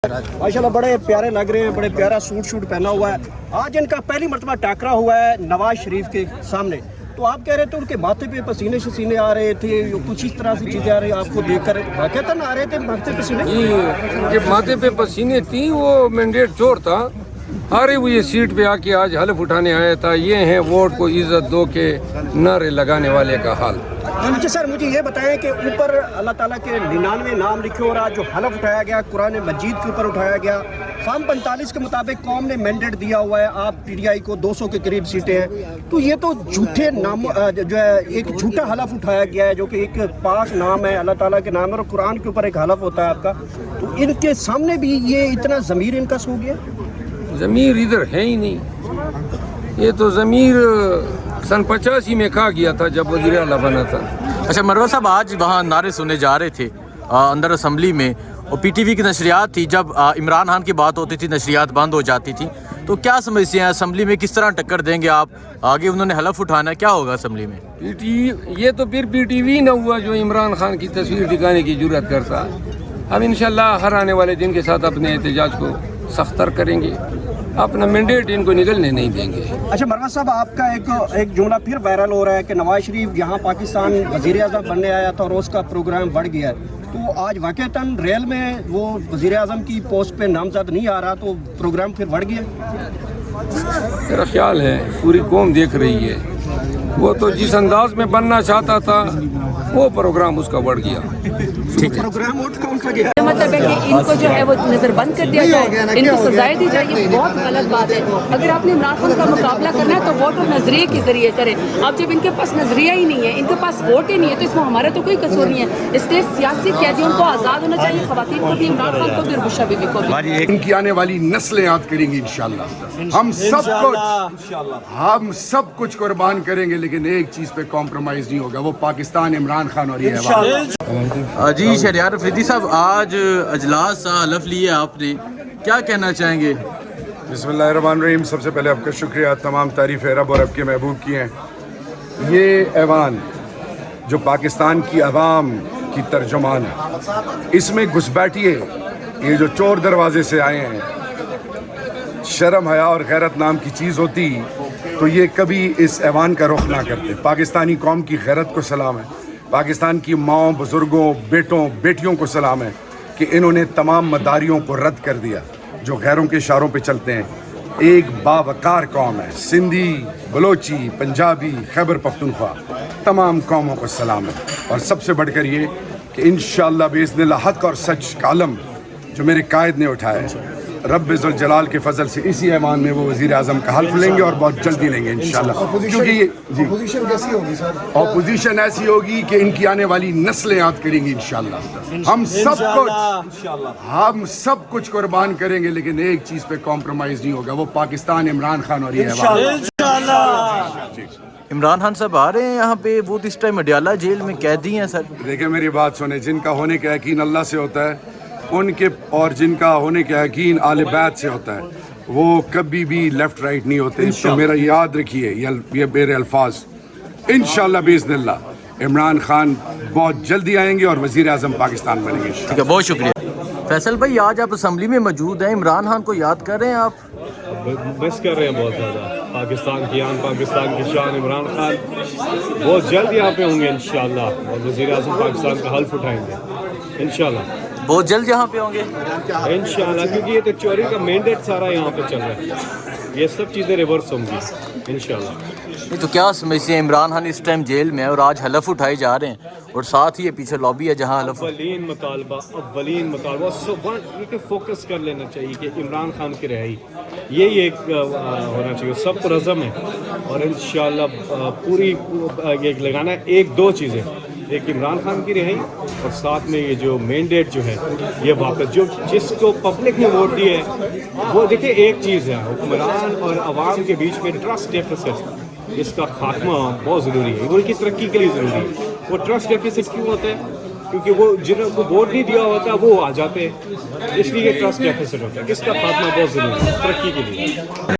माशाल्लाह बड़े प्यारे लग रहे हैं, बड़े प्यारा सूट पहना हुआ है। आज इनका पहली मर्तबा टाकरा हुआ है नवाज शरीफ के सामने। तो आप कह रहे थे उनके माथे पे पसीने शसीने आ रहे थे, कुछ इस तरह से चीज़ें आ रही आपको देखकर वाक़तन आ रहे थे माथे पसीने? ये माथे पे पसीने थी, वो मैंडेट चोर था। हारे हुए सीट पे आके आज हलफ उठाने आया था। ये है वोट को इज्जत दो के नारे लगाने वाले का हाल। अच्छा सर, मुझे ये बताएं कि ऊपर अल्लाह ताला के 99 नाम लिखे और आज जो हलफ उठाया गया कुरान मजीद के ऊपर उठाया गया, फॉर्म 45 के मुताबिक कौम ने मैंडेट दिया हुआ है, आप पीटीआई को 200 के करीब सीटें हैं। तो ये तो झूठे नाम जो है एक झूठा हलफ उठाया गया है, जो कि एक पाक नाम है, अल्लाह ताला के नाम है और कुरान के ऊपर एक हलफ होता है आपका। तो इनके सामने भी ये इतना ज़मीर इनका सो गया? ज़मीर इधर है ही नहीं। ये तो ज़मीर सन 85 में खा गया था जब वज़ीर आला बना था। अच्छा मरवा साहब, आज वहाँ नारे सुने जा रहे थे अंदर असम्बली में, और पीटीवी की नशरियात थी। जब इमरान खान की बात होती थी नशरियात बंद हो जाती थी। तो क्या समस्या है असम्बली में, किस तरह टक्कर देंगे आप? आगे उन्होंने हलफ उठाना, क्या होगा असम्बली में? ये तो फिर पीटीवी न हुआ जो इमरान खान की तस्वीर दिखाने की जुर्रत करता। हम इंशाल्लाह हर आने वाले दिन के साथ अपने एहतजाज को सख्तर करेंगे, अपना मैंडेट इनको निकलने नहीं देंगे। अच्छा मरवा साहब, आपका एक जुमला फिर वायरल हो रहा है कि नवाज शरीफ यहाँ पाकिस्तान वज़ीर आज़म बनने आया था और उसका प्रोग्राम बढ़ गया। तो आज वाक़तन रेल में वो वज़ीर आज़म की पोस्ट पे नामजद नहीं आ रहा, तो प्रोग्राम फिर बढ़ गया? मेरा ख्याल है पूरी कौम देख रही है, वो तो जिस अंदाज में बनना चाहता था वो प्रोग्राम उसका बढ़ गया। ठीक है, प्रोग्राम उठ कौन सा गया? मतलब है कि इनको जो है वो नजरबंद कर दिया जाए, इनको सजाएं दी जाए, ये बहुत गलत बात है। अगर आपने इमरान खान का मुकाबला करना है तो वोट और नजरिए के जरिए करें। अब जब इनके पास नजरिया ही नहीं है, इनके पास वोट ही नहीं है, तो इसमें हमारा तो कोई कसूर नहीं है। इसलिए सियासी कैदियों को आज़ाद होना चाहिए, ख़वातीन को भी, इमरान खान को भी और बुशरा बीबी को भी। इनकी आने वाली नस्लें याद करेंगी इंशाल्लाह। हम सब कुछ कुर्बान करेंगे, लेकिन एक चीज़ पे कॉम्प्रोमाइज़ नहीं होगा, वो पाकिस्तान, इमरान खान और ये जी शहरियार अफरीदी साहब, आज अजलास सा हलफ लिया आपने, क्या कहना चाहेंगे? बिस्मिल्लाहिर्रहमानिर्रहीम। सबसे पहले आपका शुक्रिया, तमाम तारीफ़ें रब और आपके महबूब की हैं। ये ऐवान जो पाकिस्तान की अवाम की तर्जुमान है, इसमें घुसपैठिए ये जो चोर दरवाजे से आए हैं, शर्म हया और गैरत नाम की चीज़ होती तो ये कभी इस ऐवान का रुख ना करते। पाकिस्तानी कौम की गैरत को सलाम है, पाकिस्तान की माओं, बुज़ुर्गों, बेटों, बेटियों को सलाम है कि इन्होंने तमाम मदारियों को रद्द कर दिया जो गैरों के इशारों पे चलते हैं। एक बावकार कौम है, सिंधी, बलोची, पंजाबी, खैबर पख्तूनख्वा, तमाम कौमों को सलाम है। और सबसे बढ़कर ये कि इंशाअल्लाह बिइज़्निल्लाह हक़ और सच का अलम जो मेरे कायद ने उठाया है, रब्ब ज़ुल जलाल के फजल से इसी ऐवान में वो वज़ीर आज़म का हल्फ लेंगे और बहुत जल्दी लेंगे इंशाअल्लाह। क्योंकि ये अपोजिशन कैसी होगी सर? अपोजिशन ऐसी होगी कि इनकी आने वाली नस्लें याद करेंगी इंशाअल्लाह। हम सब कुछ कुर्बान करेंगे, लेकिन एक चीज़ पे कॉम्प्रोमाइज़ नहीं होगा, वो पाकिस्तान, इमरान खान और ये ऐवान। इमरान खान साहब आ रहे हैं यहाँ पे, वो इस टाइम अडयाला जेल में कैदी हैं सर। देखिए मेरी बात सुने, जिनका होने का यकीन अल्लाह से होता है उनके, और जिनका होने का यकीन आले बैत से होता है, वो कभी भी लेफ्ट राइट नहीं होते। तो मेरा याद रखिए ये मेरे अल्फाज, इंशाअल्लाह बिइज़्निल्लाह इमरान खान बहुत जल्दी आएंगे और वज़ीर आज़म पाकिस्तान बनेंगे। ठीक है, बहुत शुक्रिया। फैसल भाई, आज आप असम्बली में मौजूद हैं, इमरान खान को याद कर रहे हैं आप? मिस कर रहे हैं बहुत ज़्यादा। पाकिस्तान की आन, पाकिस्तान की शान इमरान खान बहुत जल्द यहाँ पे होंगे इंशाअल्लाह, और वज़ीर आज़म पाकिस्तान का हल्फ उठाएंगे इंशाअल्लाह, बहुत जल्द यहाँ पे होंगे इंशाअल्लाह। क्योंकि ये तो चोरी का मैंडेट सारा यहाँ पे चल रहा है, ये सब चीज़ें रिवर्स होंगी इंशाअल्लाह। नहीं तो क्या समस्या है? इमरान खान इस टाइम जेल में है और आज हलफ उठाए जा रहे हैं, और साथ ही ये पीछे लॉबी है जहाँ हलफ। अव्वलीन मुतालबा ये फोकस कर लेना चाहिए कि इमरान खान की रिहाई, यही एक होना चाहिए, सब रज़म है। और इंशाअल्लाह पूरी ये लगाना है एक दो चीज़ें, एक इमरान खान की रिहाई और साथ में ये जो मैंडेट जो है ये वापस, जो जिसको पब्लिक ने वोट दिया है वो देखिए एक चीज़ है, हुक्मरान और अवाम के बीच में ट्रस्ट डेफिसिट, इसका खात्मा बहुत ज़रूरी है, मुल्क की तरक्की के लिए ज़रूरी है। वो ट्रस्ट डेफिसिट क्यों होता है? क्योंकि वो जिनको वोट नहीं दिया होता वो आ जाते हैं, इसलिए ट्रस्ट डेफिसिट होता है। इसका खात्मा बहुत ज़रूरी है तरक्की के लिए।